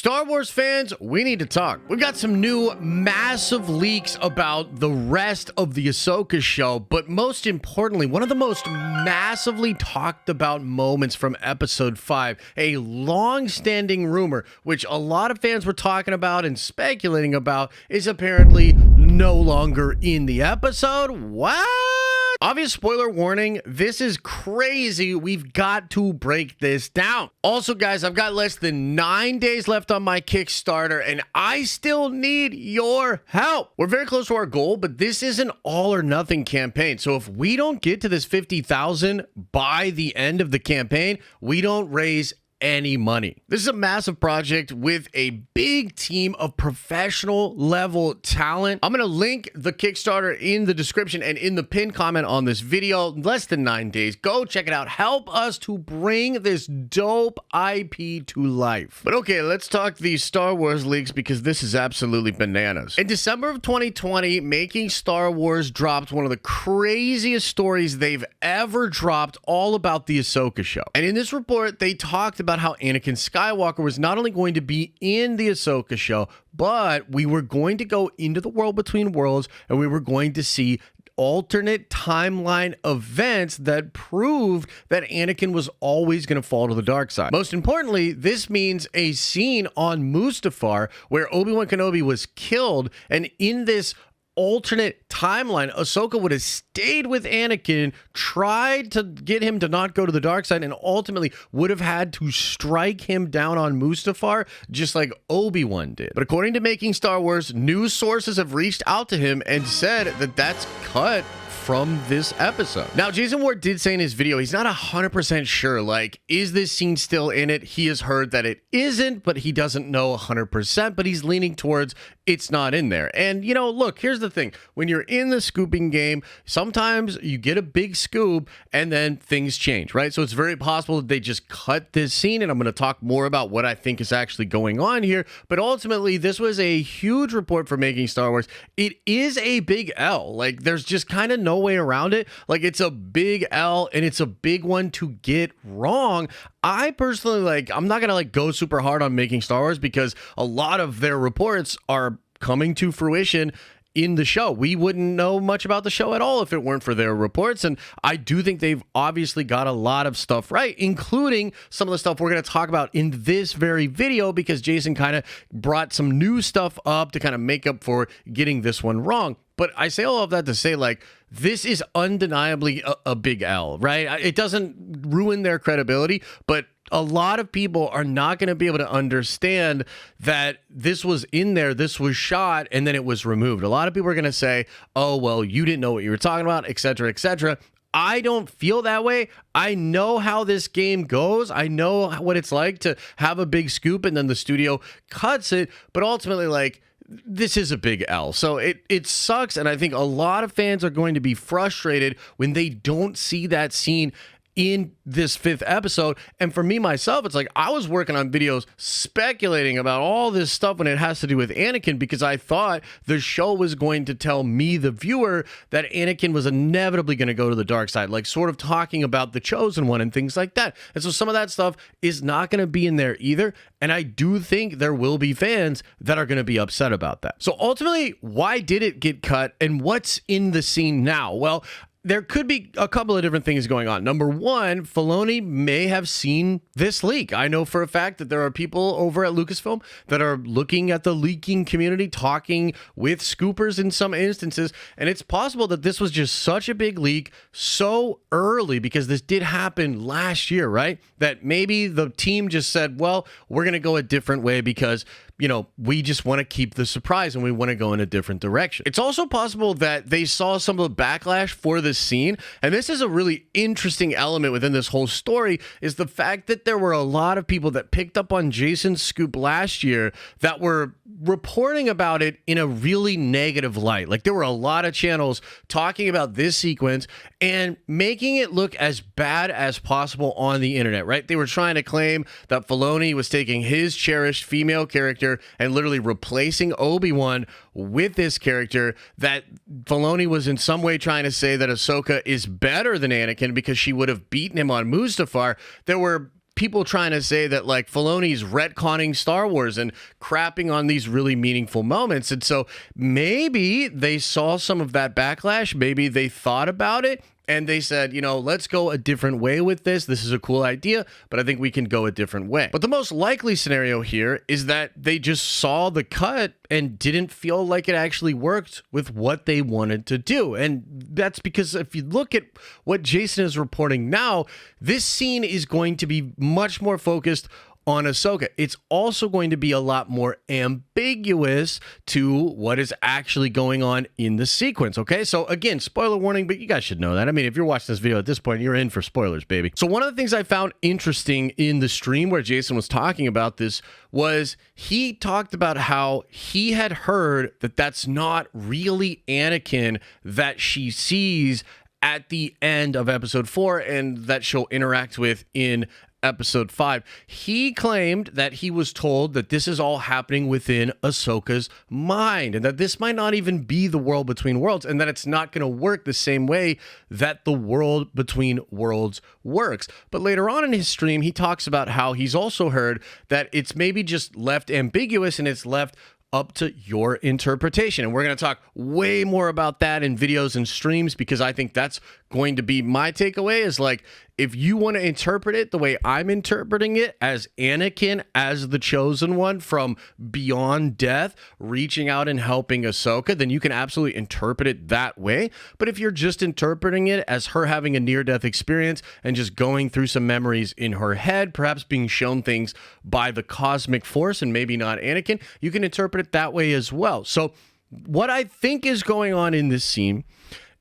Star Wars fans, we need to talk. We've got some new massive leaks about the rest of the Ahsoka show, but most importantly, one of the most massively talked about moments from episode 5, a long-standing rumor, which a lot of fans were talking about and speculating about, is apparently no longer in the episode. What? Obvious spoiler warning, this is crazy. We've got to break this down. Also, guys, I've got less than 9 days left on my Kickstarter, and I still need your help. We're very close to our goal, but this is an all or nothing campaign. So if we don't get to this 50,000 by the end of the campaign, we don't raise any money. This is a massive project with a big team of professional level talent. I'm going to link the Kickstarter in the description and in the pinned comment on this video. Less than 9 days. Go check it out. Help us to bring this dope IP to life. But okay, let's talk these Star Wars leaks because this is absolutely bananas. In December of 2020, Making Star Wars dropped one of the craziest stories they've ever dropped, all about the Ahsoka show. And in this report, they talked about how Anakin Skywalker was not only going to be in the Ahsoka show, but we were going to go into the world between worlds and we were going to see alternate timeline events that proved that Anakin was always going to fall to the dark side. Most importantly, this means a scene on Mustafar where Obi-Wan Kenobi was killed, and in this alternate timeline, Ahsoka would have stayed with Anakin, tried to get him to not go to the dark side, and ultimately would have had to strike him down on Mustafar, just like Obi-Wan did. But according to Making Star Wars, news sources have reached out to him and said that that's cut from this episode. Now, Jason Ward did say in his video, he's not 100% sure, like, is this scene still in it? He has heard that it isn't, but he doesn't know 100%, but he's leaning towards it's not in there. And, you know, look, here's the thing. When you're in the scooping game, sometimes you get a big scoop and then things change, right? So it's very possible that they just cut this scene, and I'm going to talk more about what I think is actually going on here. But ultimately, this was a huge report for Making Star Wars. It is a big L. Like, there's just kind of no way around it. Like, it's a big L, and it's a big one to get wrong. I personally, like, I'm not gonna go super hard on Making Star Wars because a lot of their reports are coming to fruition in the show. We wouldn't know much about the show at all if it weren't for their reports, and I do think they've obviously got a lot of stuff right, including some of the stuff we're going to talk about in this very video, because Jason kind of brought some new stuff up to kind of make up for getting this one wrong. But I say all of that to say, like, this is undeniably a big L, right? It doesn't ruin their credibility, but a lot of people are not going to be able to understand that this was in there, this was shot, and then it was removed. A lot of people are going to say, oh, well, you didn't know what you were talking about, etc., etc. I don't feel that way. I know how this game goes. I know what it's like to have a big scoop and then the studio cuts it, but ultimately, like, this is a big L. So it sucks, and I think a lot of fans are going to be frustrated when they don't see that scene in this 5th episode. And for me myself, it's like I was working on videos speculating about all this stuff when it has to do with Anakin, because I thought the show was going to tell me, the viewer, that Anakin was inevitably going to go to the dark side, like sort of talking about the Chosen One and things like that. And so some of that stuff is not going to be in there either. And I do think there will be fans that are going to be upset about that. So ultimately, why did it get cut, and what's in the scene now? Well, there could be a couple of different things going on. Number one, Filoni may have seen this leak. I know for a fact that there are people over at Lucasfilm that are looking at the leaking community, talking with scoopers in some instances, and it's possible that this was just such a big leak so early, because this did happen last year, right? That maybe the team just said, well, we're going to go a different way because, you know, we just want to keep the surprise and we want to go in a different direction. It's also possible that they saw some of the backlash for this scene, and this is a really interesting element within this whole story, is the fact that there were a lot of people that picked up on Jason's scoop last year that were reporting about it in a really negative light. Like, there were a lot of channels talking about this sequence and making it look as bad as possible on the internet, right? They were trying to claim that Filoni was taking his cherished female character and literally replacing Obi-Wan with this character, that Filoni was in some way trying to say that Ahsoka is better than Anakin because she would have beaten him on Mustafar. There were people trying to say that like Filoni's retconning Star Wars and crapping on these really meaningful moments. And so maybe they saw some of that backlash. Maybe they thought about it and they said, you know, let's go a different way with this. This is a cool idea, but I think we can go a different way. But the most likely scenario here is that they just saw the cut and didn't feel like it actually worked with what they wanted to do. And that's because if you look at what Jason is reporting now, this scene is going to be much more focused on Ahsoka. It's also going to be a lot more ambiguous to what is actually going on in the sequence, okay? So again, spoiler warning, but you guys should know that. I mean, if you're watching this video at this point, you're in for spoilers, baby. So one of the things I found interesting in the stream where Jason was talking about this was he talked about how he had heard that that's not really Anakin that she sees at the end of episode 4 and that she'll interact with in episode 5. He claimed that he was told that this is all happening within Ahsoka's mind and that this might not even be the world between worlds and that it's not going to work the same way that the world between worlds works. But later on in his stream, he talks about how he's also heard that it's maybe just left ambiguous and it's left up to your interpretation. And we're going to talk way more about that in videos and streams because I think that's going to be my takeaway is like, if you want to interpret it the way I'm interpreting it as Anakin, as the chosen one from beyond death, reaching out and helping Ahsoka, then you can absolutely interpret it that way. But if you're just interpreting it as her having a near-death experience and just going through some memories in her head, perhaps being shown things by the cosmic force and maybe not Anakin, you can interpret it that way as well. So what I think is going on in this scene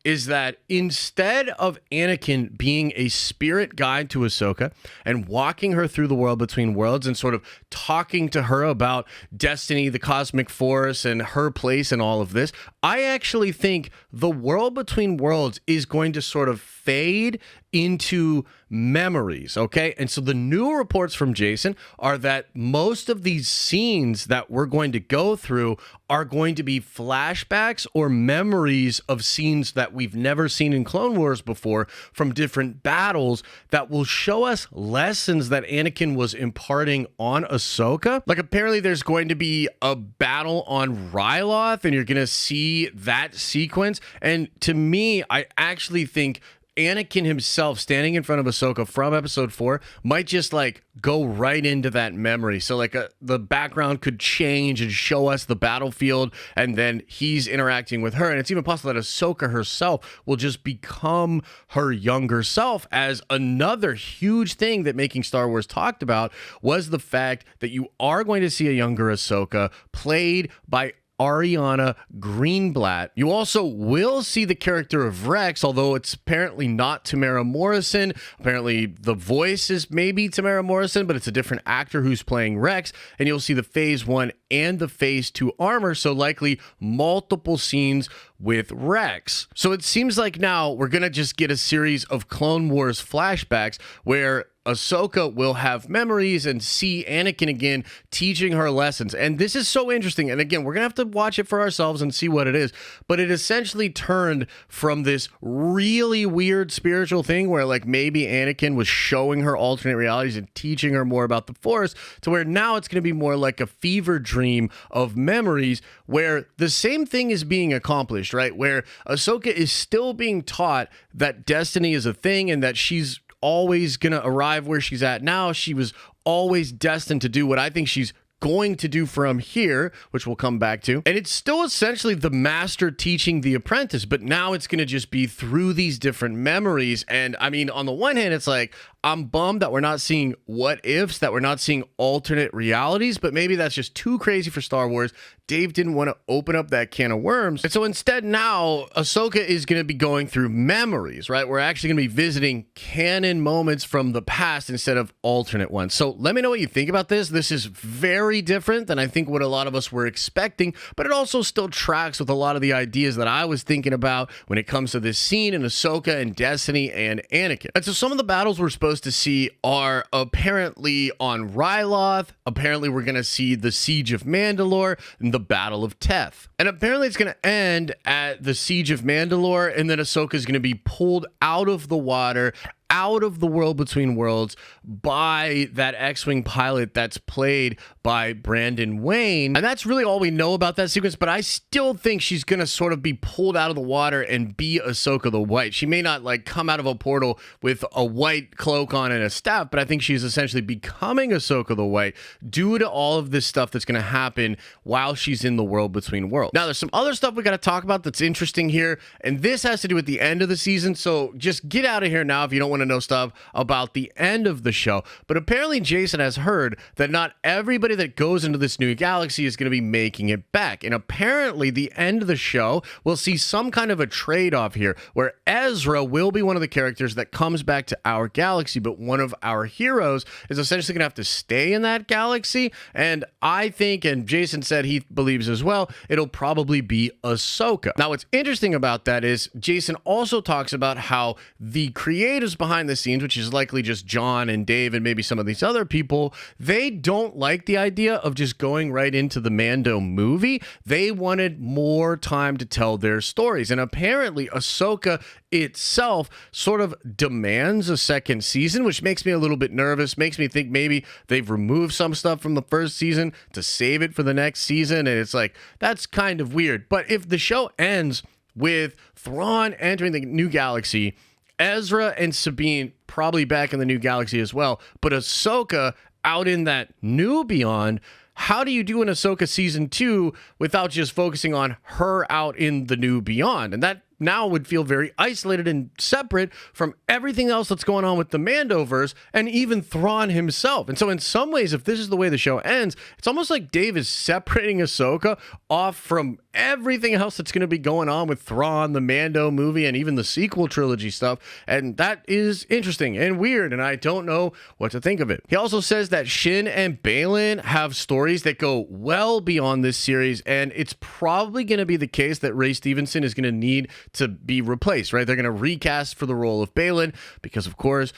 is that instead of Anakin being a spirit guide to Ahsoka and walking her through the world between worlds and sort of talking to her about destiny, the cosmic force, and her place in all of this, I actually think the world between worlds is going to sort of fade into memories, okay? And so the new reports from Jason are that most of these scenes that we're going to go through are going to be flashbacks or memories of scenes that we've never seen in Clone Wars before from different battles that will show us lessons that Anakin was imparting on Ahsoka. Like apparently there's going to be a battle on Ryloth and you're going to see that sequence. And to me, I actually think Anakin himself standing in front of Ahsoka from episode 4 might just like go right into that memory. So like the background could change and show us the battlefield and then he's interacting with her. And it's even possible that Ahsoka herself will just become her younger self, as another huge thing that Making Star Wars talked about was the fact that you are going to see a younger Ahsoka played by Ariana Greenblatt. You also will see the character of Rex, although it's apparently not Tamara Morrison. Apparently the voice is maybe Tamara Morrison, but it's a different actor who's playing Rex. And you'll see the Phase 1 and the Phase 2 armor, so likely multiple scenes with Rex. So it seems like now we're going to just get a series of Clone Wars flashbacks where Ahsoka will have memories and see Anakin again teaching her lessons. And this is so interesting. And again, we're going to have to watch it for ourselves and see what it is. But it essentially turned from this really weird spiritual thing where like maybe Anakin was showing her alternate realities and teaching her more about the Force to where now it's going to be more like a fever dream of memories where the same thing is being accomplished, right? Where Ahsoka is still being taught that destiny is a thing and that she's always going to arrive where she's at now. She was always destined to do what I think she's going to do from here, which we'll come back to. And it's still essentially the master teaching the apprentice, but now it's going to just be through these different memories. And I mean, on the one hand, it's like, I'm bummed that we're not seeing what ifs, that we're not seeing alternate realities, but maybe that's just too crazy for Star Wars. Dave didn't want to open up that can of worms. And so instead now, Ahsoka is going to be going through memories, right? We're actually going to be visiting canon moments from the past instead of alternate ones. So let me know what you think about this. This is very different than I think what a lot of us were expecting, but it also still tracks with a lot of the ideas that I was thinking about when it comes to this scene in Ahsoka and Destiny and Anakin. And so some of the battles we're supposed to see are apparently on Ryloth. Apparently we're going to see the Siege of Mandalore and the Battle of Teth. And apparently it's going to end at the Siege of Mandalore, and then Ahsoka is going to be pulled out of the water out of the world between worlds by that X-Wing pilot that's played by Brandon Wayne. And that's really all we know about that sequence, but I still think she's going to sort of be pulled out of the water and be Ahsoka the White. She may not like come out of a portal with a white cloak on and a staff, but I think she's essentially becoming Ahsoka the White due to all of this stuff that's going to happen while she's in the world between worlds. Now, there's some other stuff we got to talk about that's interesting here, and this has to do with the end of the season, so just get out of here now if you don't want to know stuff about the end of the show. But apparently Jason has heard that not everybody that goes into this new galaxy is going to be making it back, and apparently the end of the show will see some kind of a trade-off here where Ezra will be one of the characters that comes back to our galaxy, but one of our heroes is essentially going to have to stay in that galaxy. And I think, and Jason said he believes as well, it'll probably be Ahsoka. Now, what's interesting about that is Jason also talks about how the creatives behind the scenes, which is likely just John and Dave and maybe some of these other people, they don't like the idea of just going right into the Mando movie. They wanted more time to tell their stories. And apparently Ahsoka itself sort of demands a second season, which makes me a little bit nervous, makes me think maybe they've removed some stuff from the first season to save it for the next season. And it's like, that's kind of weird. But if the show ends with Thrawn entering the new galaxy, Ezra and Sabine probably back in the new galaxy as well, but Ahsoka out in that new beyond, how do you do an Ahsoka season 2 without just focusing on her out in the new beyond? And that now would feel very isolated and separate from everything else that's going on with the Mandoverse and even Thrawn himself. And so in some ways, if this is the way the show ends, it's almost like Dave is separating Ahsoka off from everything else that's going to be going on with Thrawn, the Mando movie, and even the sequel trilogy stuff. And that is interesting and weird, and I don't know what to think of it. He also says that Shin and Baylan have stories that go well beyond this series, and it's probably going to be the case that Ray Stevenson is going to need to be replaced, right? They're going to recast for the role of Baylan because, of course,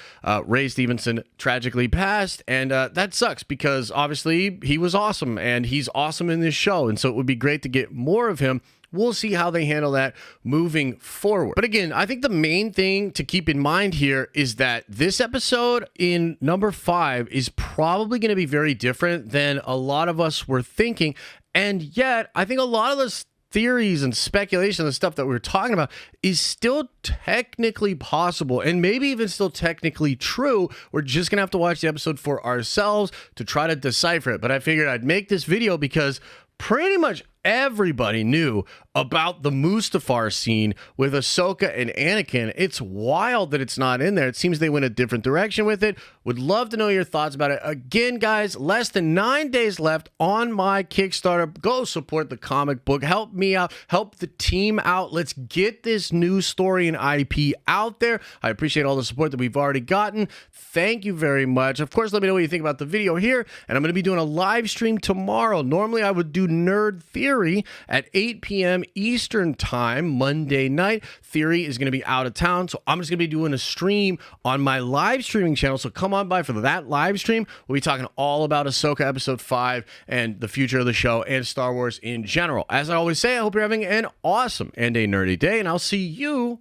Ray Stevenson tragically passed, and that sucks because obviously he was awesome, and he's awesome in this show, and so it would be great to get more of him. We'll see how they handle that moving forward. But again, I think the main thing to keep in mind here is that this episode in number 5 is probably going to be very different than a lot of us were thinking, and yet I think a lot of this theories and speculation, the stuff that we're talking about, is still technically possible and maybe even still technically true. We're just gonna have to watch the episode for ourselves to try to decipher it. But I figured I'd make this video because pretty much everybody knew about the Mustafar scene with Ahsoka and Anakin. It's wild that it's not in there. It seems they went a different direction with it. Would love to know your thoughts about it. Again, guys, less than 9 days left on my Kickstarter. Go support the comic book. Help me out. Help the team out. Let's get this new story and IP out there. I appreciate all the support that we've already gotten. Thank you very much. Of course, let me know what you think about the video here. And I'm going to be doing a live stream tomorrow. Normally, I would do Nerd Theory at 8 p.m. Eastern time, Monday night. Theory is going to be out of town, so I'm just going to be doing a stream on my live streaming channel, so come on by for that live stream. We'll be talking all about Ahsoka Episode 5 and the future of the show and Star Wars in general. As I always say, I hope you're having an awesome and a nerdy day, and I'll see you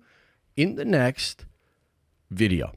in the next video.